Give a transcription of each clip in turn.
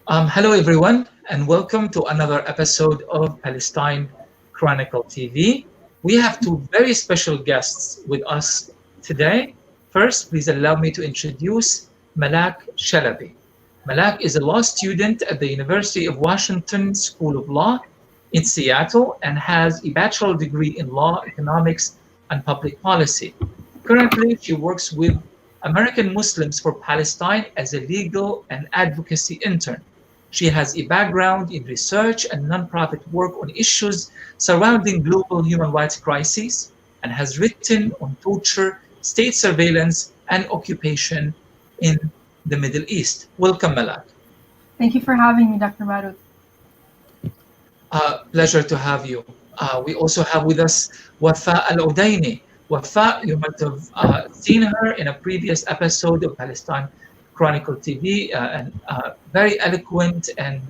Hello, everyone, and welcome to another episode of Palestine Chronicle TV. We have two very special guests with us today. First, please allow me to introduce Malak Shalabi. Malak is a law student at the University of Washington School of Law in Seattle and has a bachelor degree in law, economics, and public policy. Currently, she works with American Muslims for Palestine as a legal and advocacy intern. She has a background in research and nonprofit work on issues surrounding global human rights crises and has written on torture, state surveillance, and occupation in the Middle East. Welcome, Malak. Thank you for having me, Dr. Barut. Pleasure to have you. We also have with us Wafaa Aludaini. Wafaa, you might have seen her in a previous episode of Palestine Chronicle TV, and very eloquent and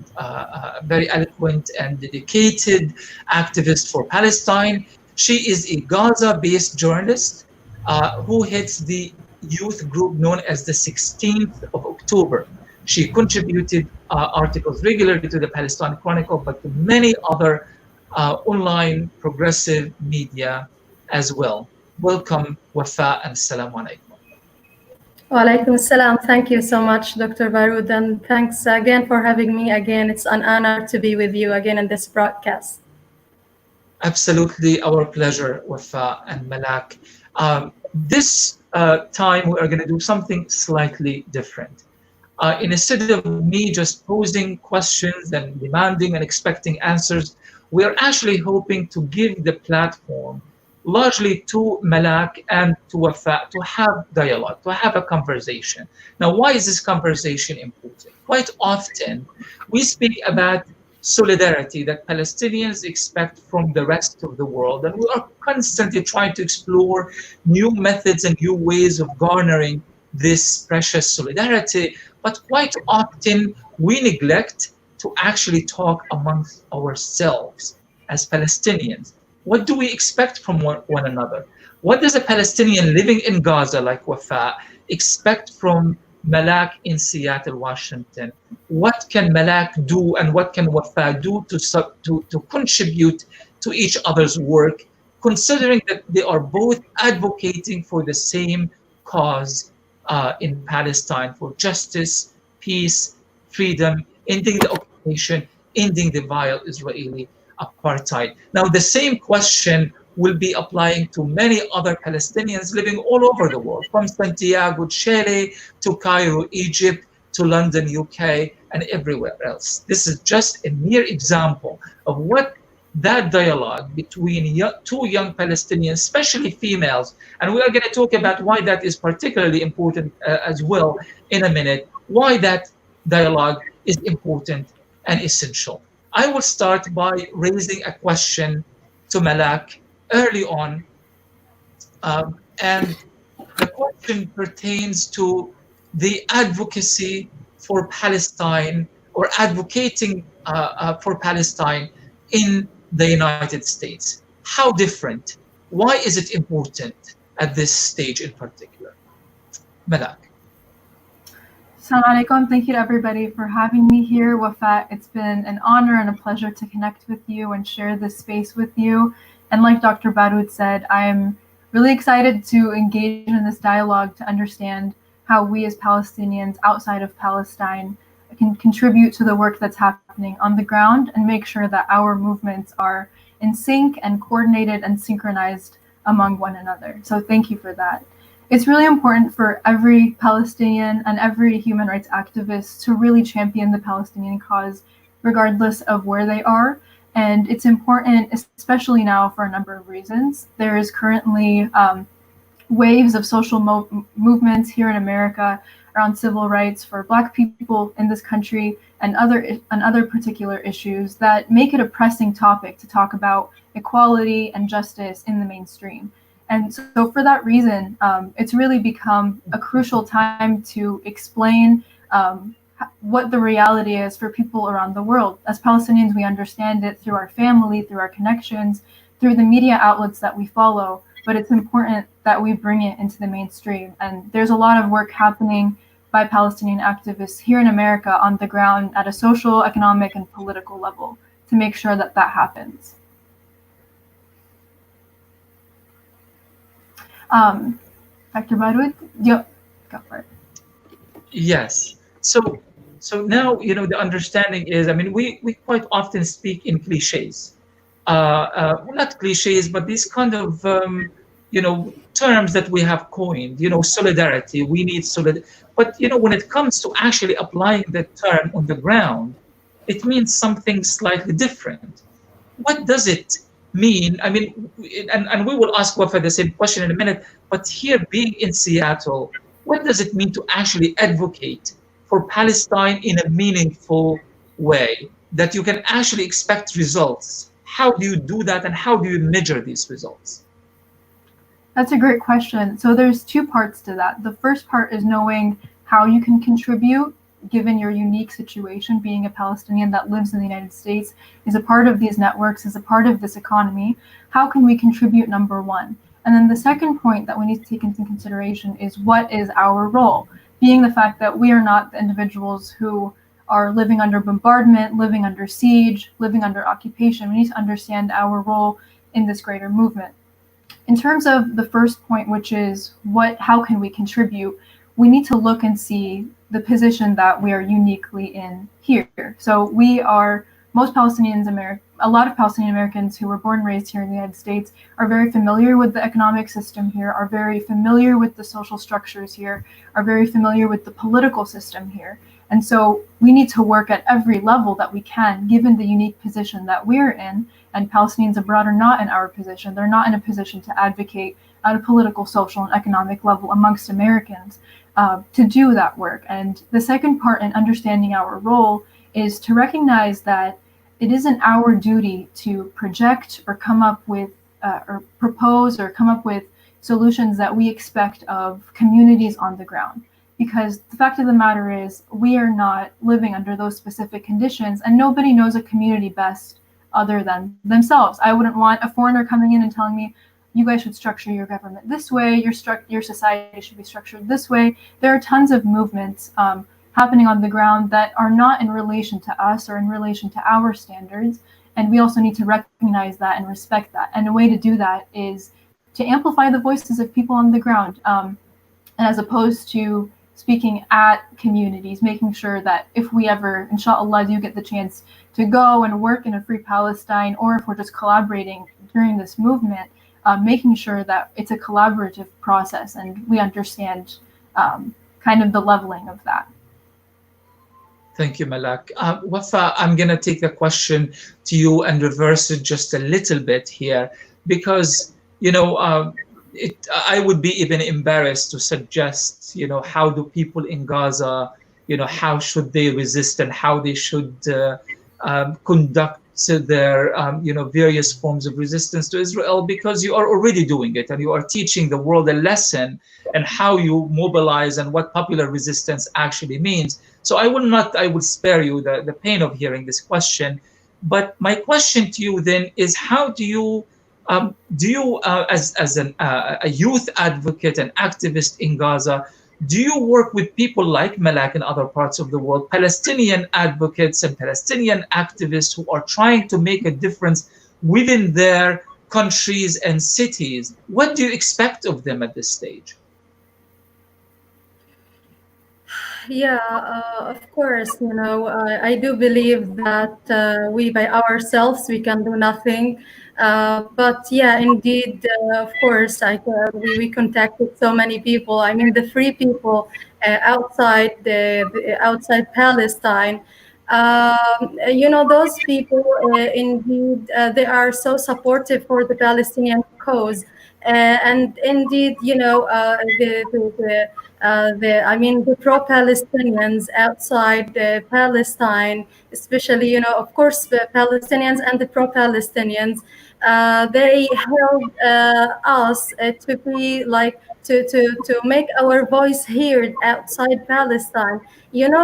dedicated activist for Palestine. She is a Gaza-based journalist who heads the youth group known as the 16th of October. She contributed articles regularly to the Palestine Chronicle, but to many other online progressive media as well. Welcome, Wafaa, and assalamu alaikum. Wa alaikum assalam. Thank you so much, Dr. Barud, and thanks again for having me again. It's an honor to be with you again in this broadcast. Absolutely, our pleasure, Wafaa and Malak. This time we are going to do something slightly different. Instead of me just posing questions and demanding and expecting answers, we are actually hoping to give the platform largely to Malak and to Wafaa to have dialogue, to have a conversation. Now, why is this conversation important? Quite often, we speak about solidarity that Palestinians expect from the rest of the world, and we are constantly trying to explore new methods and new ways of garnering this precious solidarity, but quite often we neglect to actually talk amongst ourselves as Palestinians. What do we expect from one another? What does a Palestinian living in Gaza like Wafaa expect from Malak in Seattle, Washington? What can Malak do and what can Wafaa do to contribute to each other's work, considering that they are both advocating for the same cause in Palestine, for justice, peace, freedom, ending the occupation, ending the vile Israeli apartheid. Now, the same question will be applying to many other Palestinians living all over the world, from Santiago, Chile, to Cairo, Egypt, to London, UK, and everywhere else. This is just a mere example of what that dialogue between two young Palestinians, especially females, and we are going to talk about why that is particularly important as well in a minute, why that dialogue is important and essential. I will start by raising a question to Malak early on, and the question pertains to the advocacy for Palestine or advocating for Palestine in the United States. How different? Why is it important at this stage in particular? Malak. Assalamu alaikum. Thank you to everybody for having me here, Wafaa. It's been an honor and a pleasure to connect with you and share this space with you. And like Dr. Barut said, I'm really excited to engage in this dialogue to understand how we as Palestinians outside of Palestine can contribute to the work that's happening on the ground and make sure that our movements are in sync and coordinated and synchronized among one another. So thank you for that. It's really important for every Palestinian and every human rights activist to really champion the Palestinian cause, regardless of where they are. And it's important, especially now, for a number of reasons. There is currently waves of social movements here in America around civil rights for Black people in this country and other particular issues that make it a pressing topic to talk about equality and justice in the mainstream. And so for that reason, it's really become a crucial time to explain what the reality is for people around the world. As Palestinians, we understand it through our family, through our connections, through the media outlets that we follow. but it's important that we bring it into the mainstream. And there's a lot of work happening by Palestinian activists here in America on the ground at a social, economic, and political level to make sure that that happens. Dr. Baroud, go for it. Yes. So now, the understanding is, I mean, we quite often speak in cliches. Not cliches, but these kind of, terms that we have coined, solidarity, we need solidarity. But, when it comes to actually applying that term on the ground, it means something slightly different. What does it mean? I mean, and we will ask Wafa the same question in a minute, but here being in Seattle, what does it mean to actually advocate for Palestine in a meaningful way that you can actually expect results? How do you do that, and how do you measure these results? That's a great question. So there's two parts to that. The first part is knowing how you can contribute given your unique situation, being a Palestinian that lives in the United States, is a part of these networks, is a part of this economy. How can we contribute, number one? And then the second point that we need to take into consideration is what is our role? Being the fact that we are not the individuals who are living under bombardment, living under siege, living under occupation. We need to understand our role in this greater movement. In terms of the first point, which is how can we contribute, we need to look and see the position that we are uniquely in here. So most Palestinians, a lot of Palestinian Americans who were born and raised here in the United States are very familiar with the economic system here, are very familiar with the social structures here, are very familiar with the political system here. And so we need to work at every level that we can, given the unique position that we're in. And Palestinians abroad are not in our position. They're not in a position to advocate at a political, social, and economic level amongst Americans to do that work. And the second part in understanding our role is to recognize that it isn't our duty to project or come up with or propose or come up with solutions that we expect of communities on the ground. Because the fact of the matter is, we are not living under those specific conditions, and nobody knows a community best other than themselves. I wouldn't want a foreigner coming in and telling me, you guys should structure your government this way, your society should be structured this way. There are tons of movements happening on the ground that are not in relation to us or in relation to our standards, and we also need to recognize that and respect that. And a way to do that is to amplify the voices of people on the ground, as opposed to speaking at communities, making sure that if we ever, inshallah, do get the chance to go and work in a free Palestine, or if we're just collaborating during this movement, making sure that it's a collaborative process and we understand kind of the leveling of that. Thank you, Malak. Wafa, I'm going to take the question to you and reverse it just a little bit here, because, I would be even embarrassed to suggest, how do people in Gaza, how should they resist and how they should conduct their, various forms of resistance to Israel, because you are already doing it and you are teaching the world a lesson and how you mobilize and what popular resistance actually means. So I will spare you the pain of hearing this question. But my question to you then is, how do you, as a youth advocate and activist in Gaza, do you work with people like Malak in other parts of the world, Palestinian advocates and Palestinian activists who are trying to make a difference within their countries and cities? What do you expect of them at this stage? Yeah, of course, I do believe that we by ourselves, we can do nothing. But yeah, indeed, of course, we contacted so many people. I mean, the free people outside outside Palestine. Those people, indeed, they are so supportive for the Palestinian cause. And indeed, the pro-Palestinians outside Palestine, especially, of course, the Palestinians and the pro-Palestinians. They help us to be like to make our voice heard outside Palestine.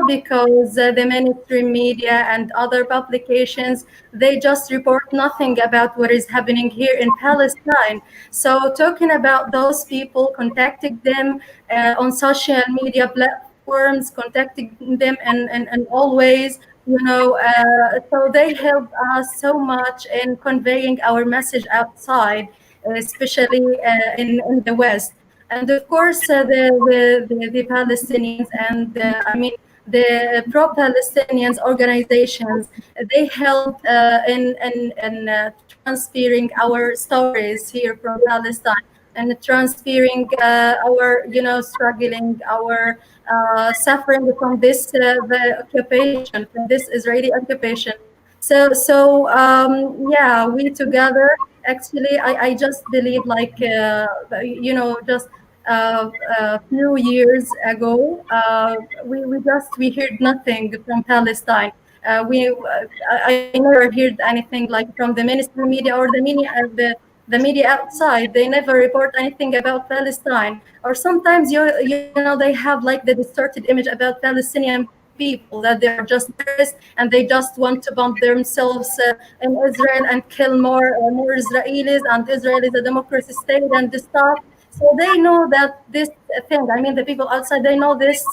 Because the mainstream media and other publications, they just report nothing about what is happening here in Palestine. So talking about those people, contacting them on social media platforms, contacting them and always, so they help us so much in conveying our message outside, especially in the West. And of course, the Palestinians and I mean the pro-Palestinians organizations, they help in transferring our stories here from Palestine, and transferring our struggling, our suffering from this the occupation, from this Israeli occupation. So yeah, we together, actually, I just believe like just a few years ago, we heard nothing from Palestine. I never heard anything like from the mainstream media or the media outside. They never report anything about Palestine. Or sometimes they have like the distorted image about Palestinian people, that they are just terrorists and they just want to bomb themselves in Israel and kill more Israelis, and Israel is a democracy state and this stuff. So they know that this thing. I mean, the people outside, they know this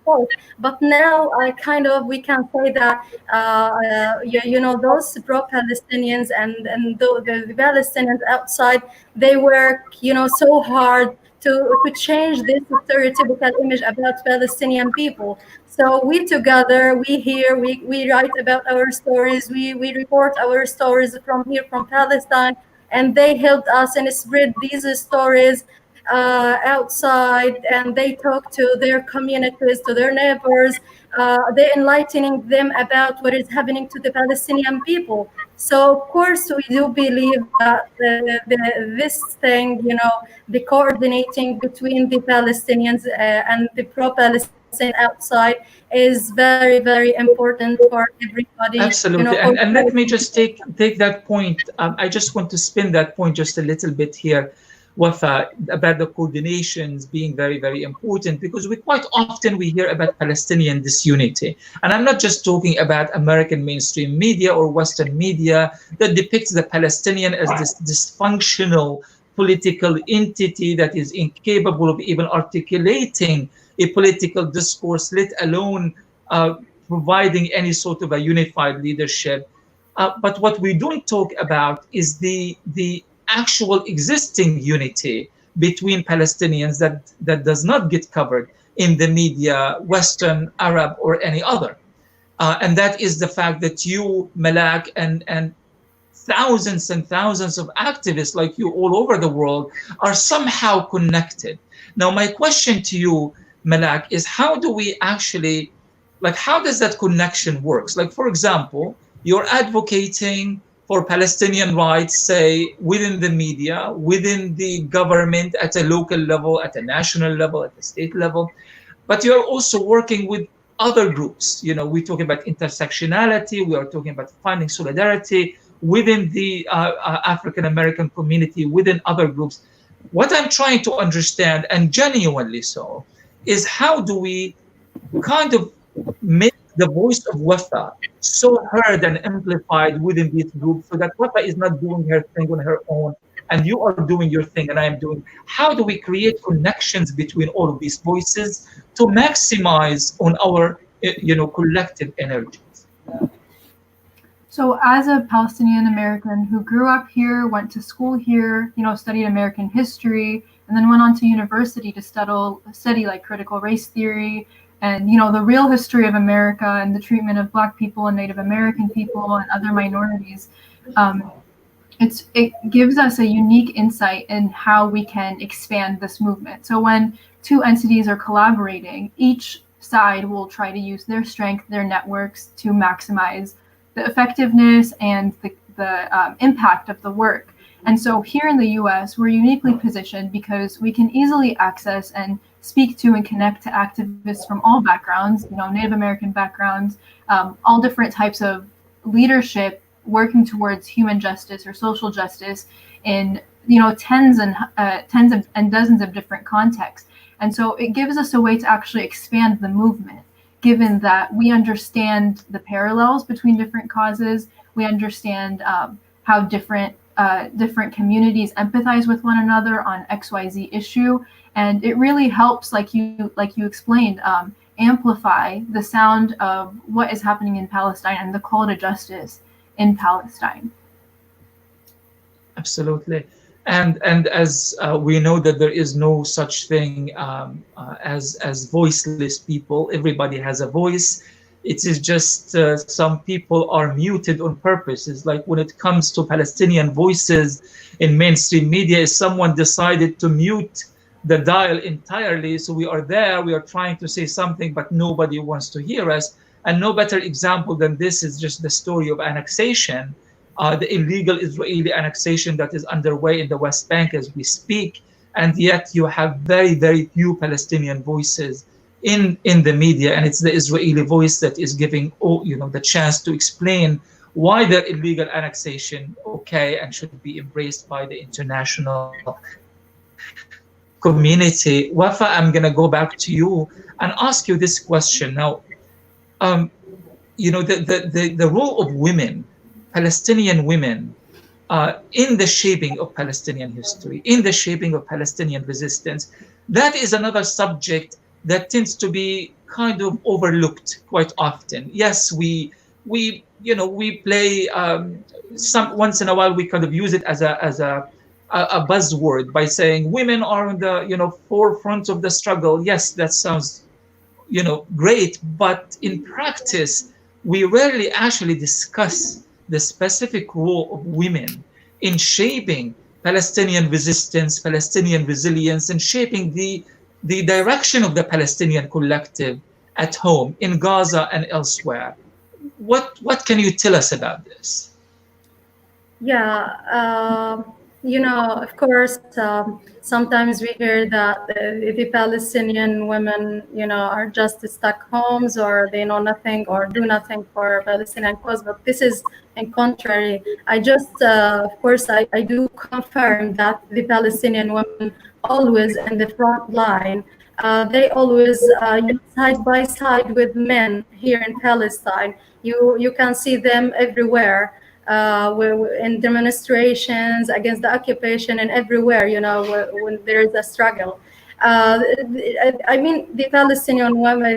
thought. But now, I kind of we can say that those pro-Palestinians and the Palestinians outside, they work so hard to change this stereotypical image about Palestinian people. So we together, we hear, we write about our stories, we report our stories from here, from Palestine, and they helped us and spread these stories outside, and they talk to their communities, to their neighbors. They enlightening them about what is happening to the Palestinian people. So of course we do believe that this thing, the coordinating between the Palestinians and the pro-Palestinian outside is very, very important for everybody, Absolutely. for And let both me just people. take that point. I just want to spin that point just a little bit here, Wafa, about the coordinations being very, very important, because we quite often we hear about Palestinian disunity. And I'm not just talking about American mainstream media or Western media that depicts the Palestinian as this dysfunctional political entity that is incapable of even articulating a political discourse, let alone providing any sort of a unified leadership. But what we don't talk about is the actual existing unity between Palestinians that does not get covered in the media, Western, Arab, or any other. And that is the fact that you, Malak, and thousands and thousands of activists like you all over the world are somehow connected. Now, my question to you, Malak, is how do we actually, like, how does that connection works? Like, for example, you're advocating for Palestinian rights, say, within the media, within the government, at a local level, at a national level, at a state level, but you're also working with other groups. We're talking about intersectionality, we are talking about finding solidarity within the African American community, within other groups. What I'm trying to understand, and genuinely so, is how do we kind of make the voice of Wafa so heard and amplified within these groups, so that Wafa is not doing her thing on her own and you are doing your thing and I am doing. How do we create connections between all of these voices to maximize on our collective energies? So, as a Palestinian American who grew up here, went to school here, studied American history, and then went on to university to study like critical race theory and the real history of America and the treatment of Black people and Native American people and other minorities. It gives us a unique insight in how we can expand this movement. So when two entities are collaborating, each side will try to use their strength, their networks to maximize the effectiveness and the impact of the work. And so here in the US, we're uniquely positioned because we can easily access and speak to and connect to activists from all backgrounds, Native American backgrounds, all different types of leadership working towards human justice or social justice in tens and dozens of different contexts. And so it gives us a way to actually expand the movement, given that we understand the parallels between different causes. We understand how different communities empathize with one another on XYZ issue, and it really helps, like you explained, amplify the sound of what is happening in Palestine and the call to justice in Palestine. Absolutely. And as we know that there is no such thing as voiceless people. Everybody has a voice. It is just some people are muted on purpose. It's like when it comes to Palestinian voices in mainstream media, if someone decided to mute the dial entirely, so we are there, we are trying to say something, but nobody wants to hear us. And no better example than this is just the story of annexation, the illegal Israeli annexation that is underway in the West Bank as we speak. And yet you have very, very few Palestinian voices in the media, and it's the Israeli voice that is giving the chance to explain why their illegal annexation okay and should be embraced by the international community. Wafa, I'm going to go back to you and ask you this question now. The role of women, Palestinian women, in the shaping of Palestinian history, in the shaping of Palestinian resistance, that is another subject that tends to be kind of overlooked quite often. Yes, we play some once in a while. We kind of use it as a buzzword by saying women are on the forefront of the struggle. Yes, that sounds great, but in practice, we rarely actually discuss the specific role of women in shaping Palestinian resistance, Palestinian resilience, and shaping the direction of the Palestinian collective at home, in Gaza and elsewhere. What can you tell us about this? Yeah, of course, sometimes we hear that the Palestinian women, are just stuck homes, or they know nothing or do nothing for Palestinian cause. But this is in contrary. I just, of course, I do confirm that the Palestinian women always in the front line. They always side by side with men here in Palestine. You can see them everywhere. In demonstrations against the occupation and everywhere, when there is a struggle. I mean, the Palestinian women,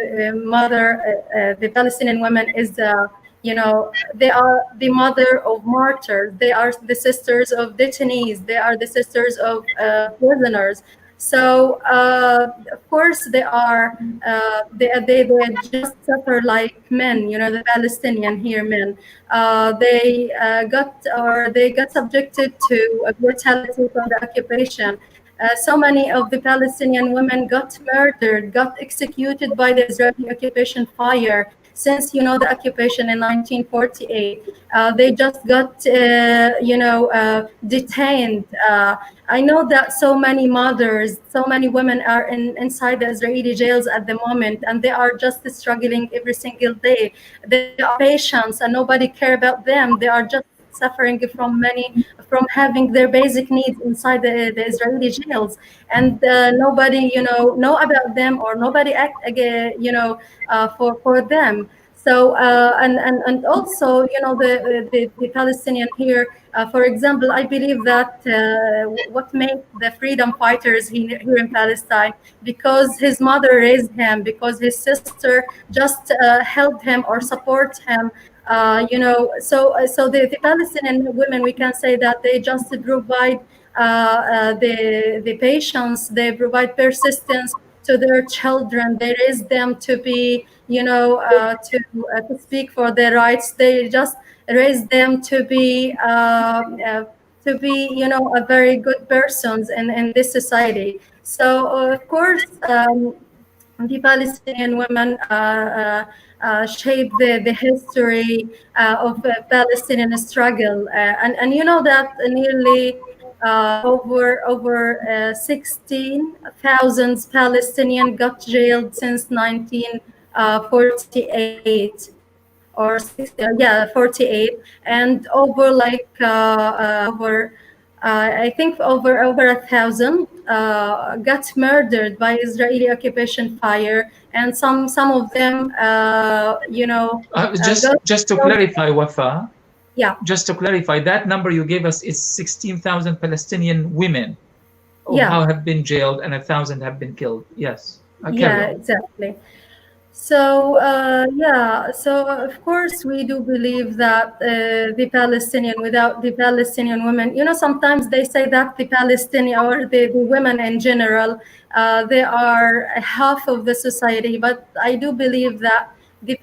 the Palestinian women is they are the mother of martyrs. They are the sisters of detainees. They are the sisters of prisoners. So of course they are they just suffer like men, the Palestinian here men. They got subjected to brutality from the occupation. So many of the Palestinian women got murdered, got executed by the Israeli occupation fire since the occupation in 1948. They just got detained. I know that so many mothers, so many women are inside the Israeli jails at the moment, and they are just struggling every single day. They are patients, and nobody care about them. They are just suffering from having their basic needs inside the Israeli jails, and nobody know about them, or nobody act again for them. So and also the Palestinian here, for example, I believe that what makes the freedom fighters here in Palestine, because his mother raised him, because his sister just helped him or support him. So the Palestinian women, we can say that they just provide the patience, they provide persistence to their children. They raise them to be, to speak for their rights. They just raise them to be a very good persons in this society. So of course. The Palestinian women shape the history of Palestinian struggle, and you know that nearly over 16,000 Palestinians got jailed since 1948 or 60, yeah, 48, and over over I think over 1,000 got murdered by Israeli occupation fire, and some of them, got Just to killed. clarify, Wafa, Yeah, just to clarify, that number you gave us is 16,000 Palestinian women of yeah, how have been jailed and 1,000 have been killed. Yes, carry yeah, on. exactly. So yeah, so of course we do believe that without the Palestinian women, sometimes they say that the Palestinian or the women in general, they are half of the society. But I do believe that the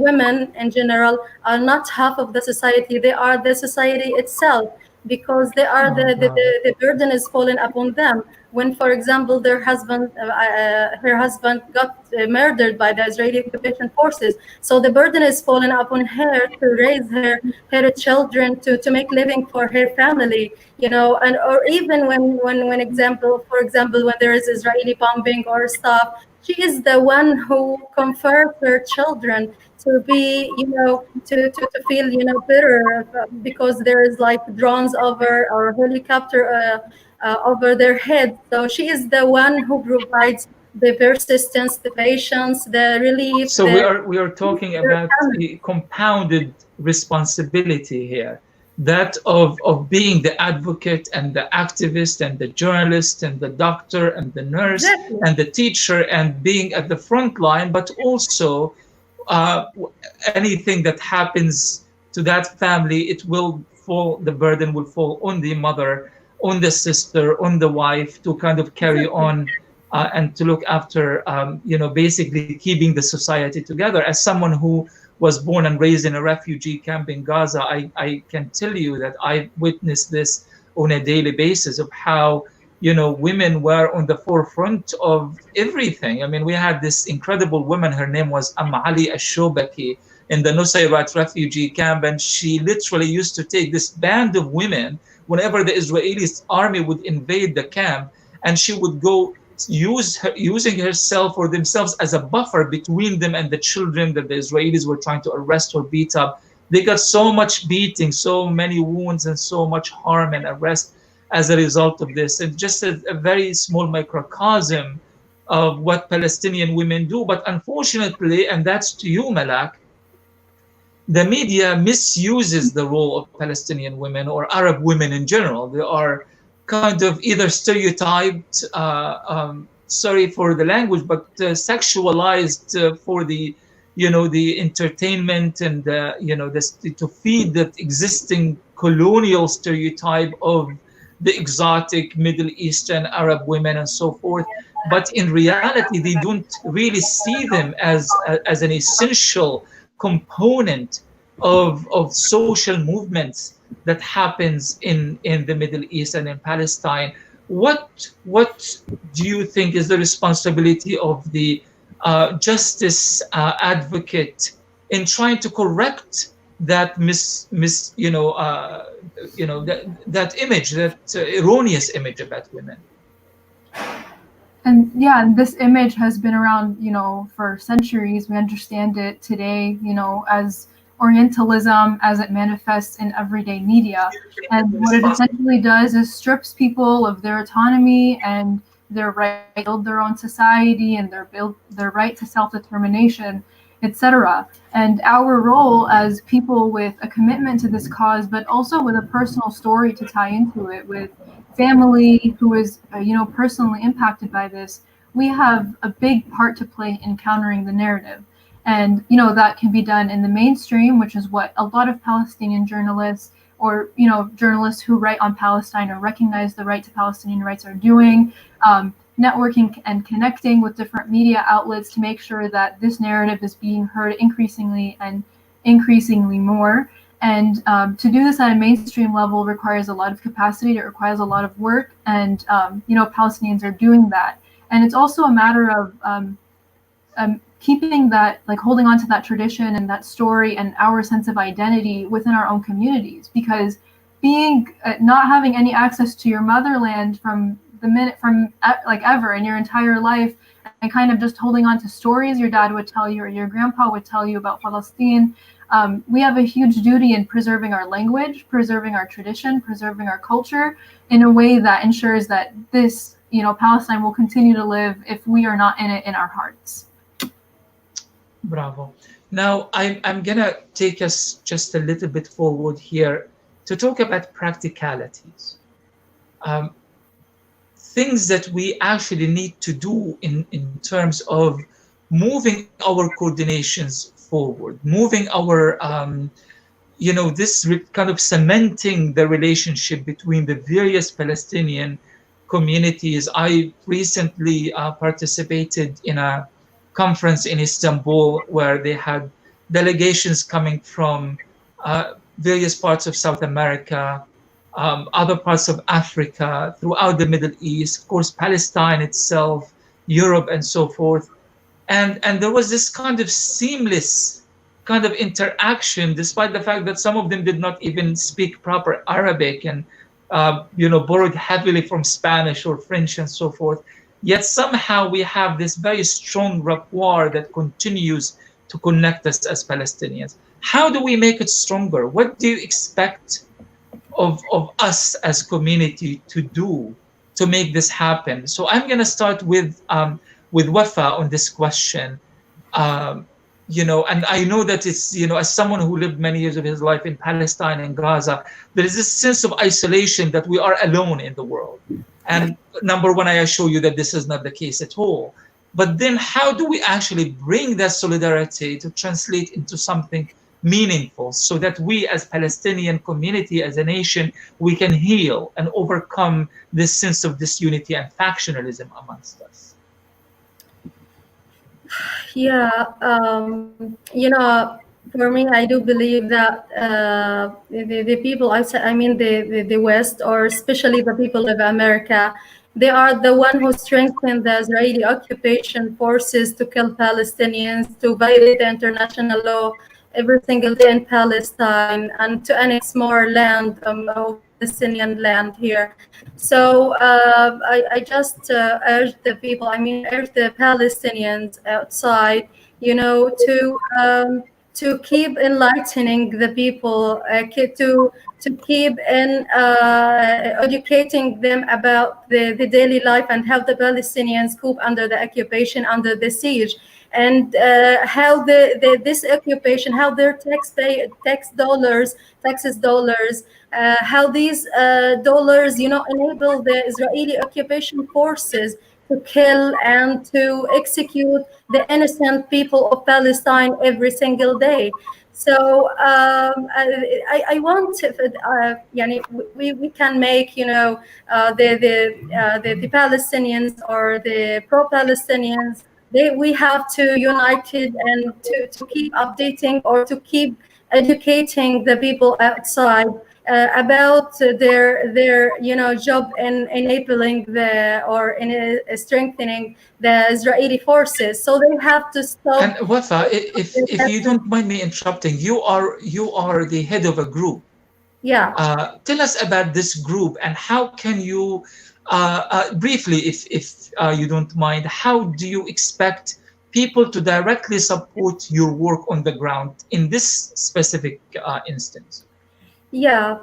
women in general are not half of the society. They are the society itself, because they are Oh God. the burden is falling upon them. When, for example, her husband got murdered by the Israeli occupation forces, so the burden is falling upon her to raise her children, to make living for her family, and or even when example for example when there is Israeli bombing or stuff, she is the one who comforts her children to be, to feel, better, because there is like drones over or helicopter over their heads. So she is the one who provides the persistence, the patience, the relief, So we are talking their about family. a compounded responsibility here, that of being the advocate and the activist and the journalist and the doctor and the nurse Exactly. and the teacher and being at the front line, but also uh, anything that happens to that family, it will fall, the burden will fall on the mother, on the sister, on the wife to kind of carry Exactly. on and to look after, basically keeping the society together. As someone who was born and raised in a refugee camp in Gaza, I can tell you that I witnessed this on a daily basis of how women were on the forefront of everything. I mean, we had this incredible woman, her name was Ali Ashobaki, in the Nusayrat refugee camp, and she literally used to take this band of women whenever the Israeli army would invade the camp, and she would go using herself or themselves as a buffer between them and the children that the Israelis were trying to arrest or beat up. They got so much beating, so many wounds, and so much harm and arrest as a result of this. And just a very small microcosm of what Palestinian women do. But unfortunately, and that's to you, Malak, the media misuses the role of Palestinian women or Arab women in general. They are kind of either stereotyped, sorry for the language, but sexualized for the, the entertainment and to feed that existing colonial stereotype of the exotic Middle Eastern Arab women and so forth. But in reality, they don't really see them as an essential component of social movements that happens in the Middle East and in Palestine. What do you think is the responsibility of the justice advocate in trying to correct that that image, that erroneous image about women? And yeah, this image has been around, for centuries. We understand it today, as Orientalism as it manifests in everyday media. And what it essentially does is strips people of their autonomy and their right to build their own society and their right to self-determination, etc. And our role as people with a commitment to this cause, but also with a personal story to tie into it, with family who is personally impacted by this, we have a big part to play in countering the narrative. And that can be done in the mainstream, which is what a lot of Palestinian journalists or journalists who write on Palestine or recognize the right to Palestinian rights are doing, networking and connecting with different media outlets to make sure that this narrative is being heard increasingly and increasingly more. And to do this at a mainstream level requires a lot of capacity. It requires a lot of work, and Palestinians are doing that. And it's also a matter of keeping that, like holding on to that tradition and that story and our sense of identity within our own communities, because being not having any access to your motherland from the minute from like ever in your entire life, and kind of just holding on to stories your dad would tell you or your grandpa would tell you about Palestine. We have a huge duty in preserving our language, preserving our tradition, preserving our culture in a way that ensures that this, Palestine will continue to live if we are not in it in our hearts. Bravo. Now, I'm gonna take us just a little bit forward here to talk about practicalities. Um, Things that we actually need to do in terms of moving our coordinations forward, moving our, this kind of cementing the relationship between the various Palestinian communities. I recently participated in a conference in Istanbul where they had delegations coming from various parts of South America, other parts of Africa, throughout the Middle East, of course, Palestine itself, Europe, and so forth. And there was this kind of seamless kind of interaction, despite the fact that some of them did not even speak proper Arabic and borrowed heavily from Spanish or French and so forth. Yet somehow we have this very strong rapport that continues to connect us as Palestinians. How do we make it stronger? What do you expect of us as community to do to make this happen? So I'm going to start with Wafaa on this question. And I know that it's, as someone who lived many years of his life in Palestine and Gaza, there is this sense of isolation that we are alone in the world. And number one, I assure you that this is not the case at all. But then how do we actually bring that solidarity to translate into something meaningful so that we as Palestinian community, as a nation, we can heal and overcome this sense of disunity and factionalism amongst us? Yeah, for me, I do believe that the people outside, I mean, the West, or especially the people of America, they are the one who strengthened the Israeli occupation forces to kill Palestinians, to violate the international law every single day in Palestine, and to annex more land, of Palestinian land here. So I just urge the people, urge the Palestinians outside, to keep enlightening the people, to keep educating them about the daily life and how the Palestinians cope under the occupation, under the siege, and how this occupation, how their taxes dollars, how these dollars, enable the Israeli occupation forces to kill and to execute the innocent people of Palestine every single day. So I want, we can make, the Palestinians or the pro-Palestinians, we have to united and to keep updating or to keep educating the people outside about their job in enabling in strengthening the Israeli forces. So they have to stop. And Wafaa, if you don't mind me interrupting, you are the head of a group. Yeah. Tell us about this group and how can you, briefly, if you don't mind, how do you expect people to directly support your work on the ground in this specific instance? Yeah,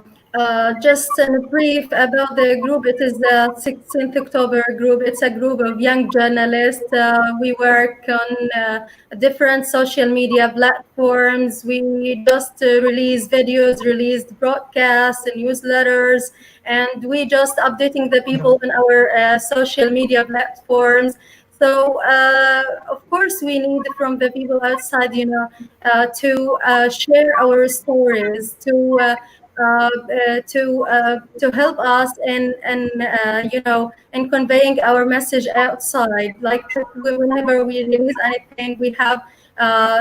just a brief about the group. It is the 16th October group. It's a group of young journalists. We work on different social media platforms. We just release videos, released broadcasts and newsletters, and we just updating the people on our social media platforms. So, of course, we need from the people outside, to share our stories, to help us in conveying our message outside. Like whenever we release anything, we have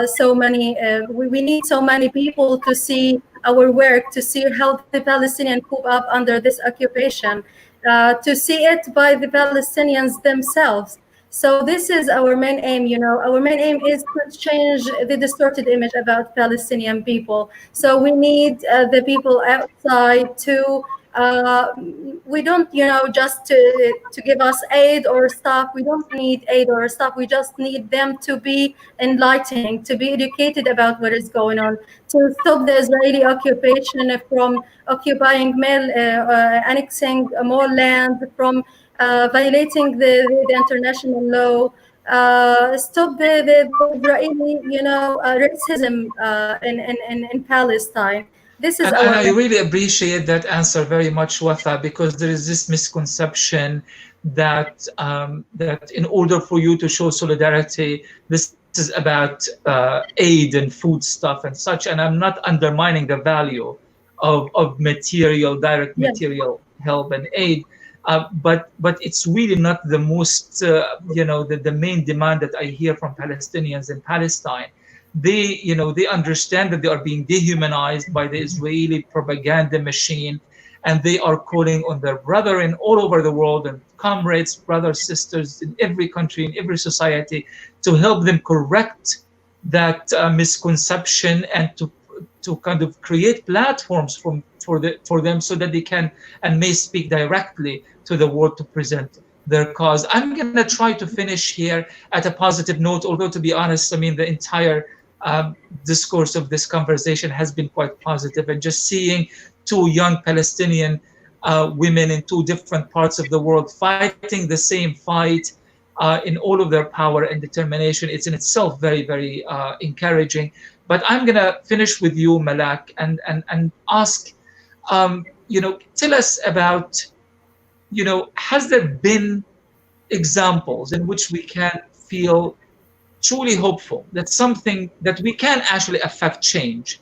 so many. We need so many people to see our work, to see how the Palestinians cope up under this occupation, to see it by the Palestinians themselves. So this is our main aim, our main aim is to change the distorted image about Palestinian people. So we need the people outside to we don't, just to give us aid or stuff. We don't need aid or stuff. We just need them to be enlightening, to be educated about what is going on, to stop the Israeli occupation from occupying annexing more land, from violating the international law, stop the Israeli, racism in Palestine. This is And our I main. really appreciate that answer very much, Wafa, because there is this misconception that that in order for you to show solidarity, this is about aid and food stuff and such. And I'm not undermining the value of material, direct Yeah, material help and aid. But it's really not the most, the main demand that I hear from Palestinians in Palestine. They understand that they are being dehumanized by the Israeli propaganda machine, and they are calling on their brethren all over the world and comrades, brothers, sisters in every country, in every society, to help them correct that misconception and to kind of create platforms for them so that they can and may speak directly to the world to present their cause. I'm going to try to finish here at a positive note, although to be honest, I mean, the entire discourse of this conversation has been quite positive, and just seeing two young Palestinian women in two different parts of the world fighting the same fight in all of their power and determination, it's in itself very, very encouraging. But I'm going to finish with you, Malak, and ask, tell us about, has there been examples in which we can feel truly hopeful that something that we can actually affect change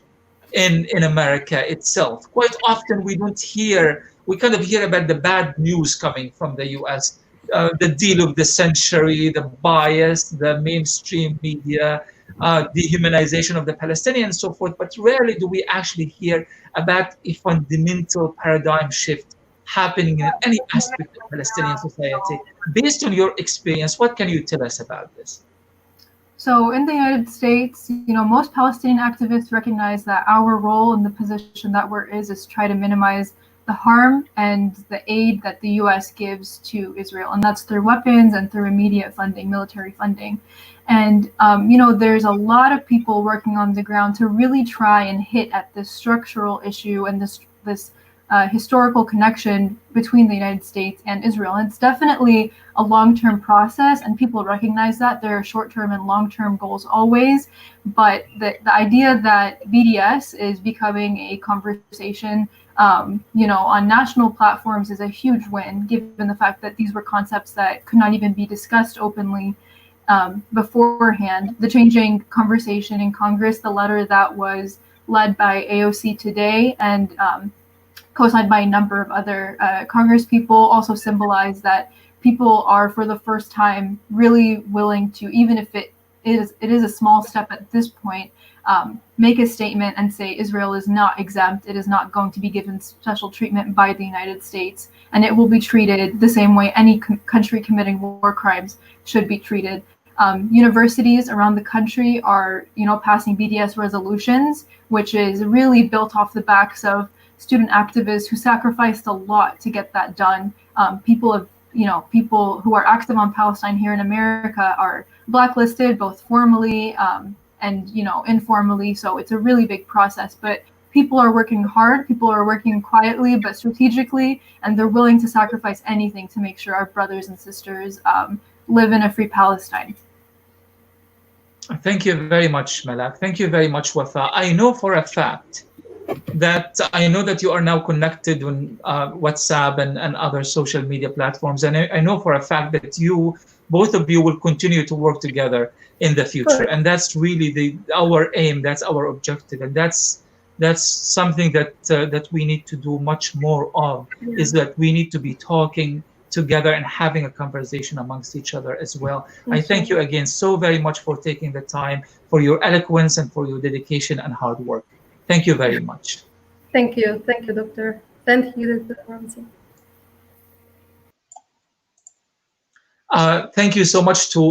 in America itself? Quite often we kind of hear about the bad news coming from the US, the deal of the century, the bias, the mainstream media, dehumanization of the Palestinians, and so forth. But rarely do we actually hear about a fundamental paradigm shift happening in any aspect of Palestinian society. Based on your experience, what can you tell us about this? So in the United States, most Palestinian activists recognize that our role in the position that we're is try to minimize the harm and the aid that the U.S. gives to Israel, and that's through weapons and through immediate funding, military funding. And there's a lot of people working on the ground to really try and hit at this structural issue and this historical connection between the United States and Israel. And it's definitely a long-term process, and people recognize that there are short-term and long-term goals always. But the idea that BDS is becoming a conversation, on national platforms is a huge win, given the fact that these were concepts that could not even be discussed openly beforehand. The changing conversation in Congress, the letter that was led by AOC today and co-signed by a number of other Congress people, also symbolize that people are, for the first time, really willing to, even if it is a small step at this point, make a statement and say Israel is not exempt. It is not going to be given special treatment by the United States, and it will be treated the same way any country committing war crimes should be treated. Universities around the country are, passing BDS resolutions, which is really built off the backs of student activists who sacrificed a lot to get that done. People who are active on Palestine here in America are blacklisted, both formally and informally. So it's a really big process. But people are working hard. People are working quietly but strategically, and they're willing to sacrifice anything to make sure our brothers and sisters live in a free Palestine. Thank you very much, Malak. Thank you very much, Wafa. I know for a fact that you are now connected on WhatsApp and other social media platforms, and I know for a fact that both of you will continue to work together in the future, and that's really our aim. That's our objective, and that's something that we need to do much more of. Is that we need to be talking together and having a conversation amongst each other as well. I thank you again so very much for taking the time, for your eloquence, and for your dedication and hard work. Thank you very much. Thank you, Doctor. Thank you, Dr. Ramsey. Thank you so much to